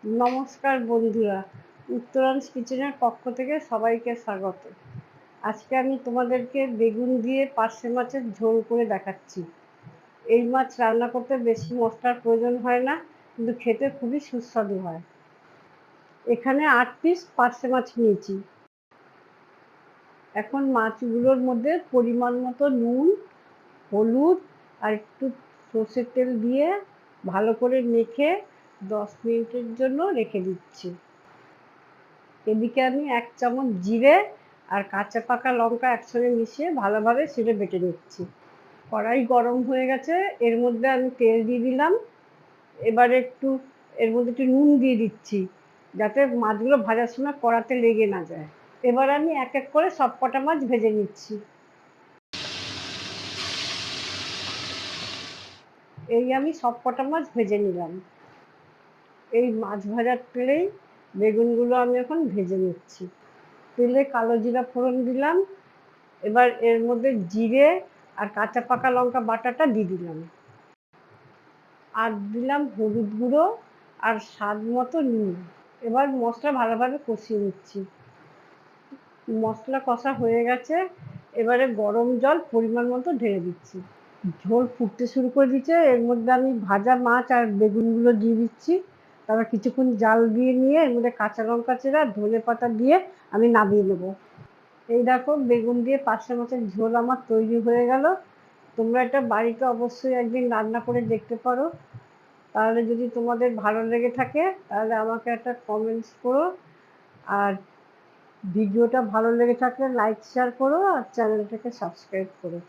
নমস্কার বন্ধুরা, উত্তরাংশ কিচেনের পক্ষ থেকে সবাইকে স্বাগত। আজকে আমি তোমাদেরকে বেগুন দিয়ে পার্শে মাছের ঝোল করে দেখাচ্ছি। এই মাছ রান্না করতে বেশি মশলার প্রয়োজন হয় না, কিন্তু খেতে খুবই সুস্বাদু হয়। এখানে 8 পিস পার্শে মাছ নিয়েছি। এখন মাছগুলোর মধ্যে পরিমাণ মতো নুন, হলুদ আর একটু সর্ষের তেল দিয়ে ভালো করে মেখে 10 মিনিটের জন্য রেখে দিচ্ছি। এদিকে আমি 1 চামচ জিরে আর কাঁচা পাকা লঙ্কা একসঙ্গে মিশিয়ে ভালোভাবে সেটা বেটে নিচ্ছি। কড়াই গরম হয়ে গেছে, এর মধ্যে আমি তেল দিয়ে দিলাম। এবারে এর মধ্যে একটু নুন দিয়ে দিচ্ছি, যাতে মাছগুলো ভাজার সময় কড়াতে লেগে না যায়। এবার আমি এক এক করে সব কটা মাছ ভেজে নিচ্ছি। এই আমি সব কটা মাছ ভেজে নিলাম। এই মাছ ভাজার তেলেই বেগুনগুলো আমি এখন ভেজে নিচ্ছি। তেলে কালো জিরা ফোড়ন দিলাম। এবার এর মধ্যে জিরে আর কাঁচা পাকা লঙ্কা বাটাটা দিয়ে দিলাম, আর দিলাম হলুদ গুঁড়ো আর স্বাদ মতো নুন। এবার মশলা ভালোভাবে কষিয়ে নিচ্ছি। মশলা কষা হয়ে গেছে, এবারে গরম জল পরিমাণ মতো ঢেলে দিচ্ছি। ঝোল ফুটতে শুরু করে দিচ্ছে, এর মধ্যে আমি ভাজা মাছ আর বেগুনগুলো দিয়ে দিচ্ছি। তারপর কিছুক্ষণ জাল দিয়ে নিয়ে এর মধ্যে কাঁচা লঙ্কা চেরা ধনে পাতা দিয়ে আমি নামিয়ে নেবো। এই দেখো, বেগুন দিয়ে পার্শে মাছের ঝোল আমার তৈরি হয়ে গেল। তোমরা এটা বাড়িতে অবশ্যই একদিন রান্না করে দেখতে পারো। তাহলে যদি তোমাদের ভালো লেগে থাকে তাহলে আমাকে একটা কমেন্টস করো, আর ভিডিওটা ভালো লেগে থাকলে লাইক শেয়ার করো, আর চ্যানেলটাকে সাবস্ক্রাইব করো।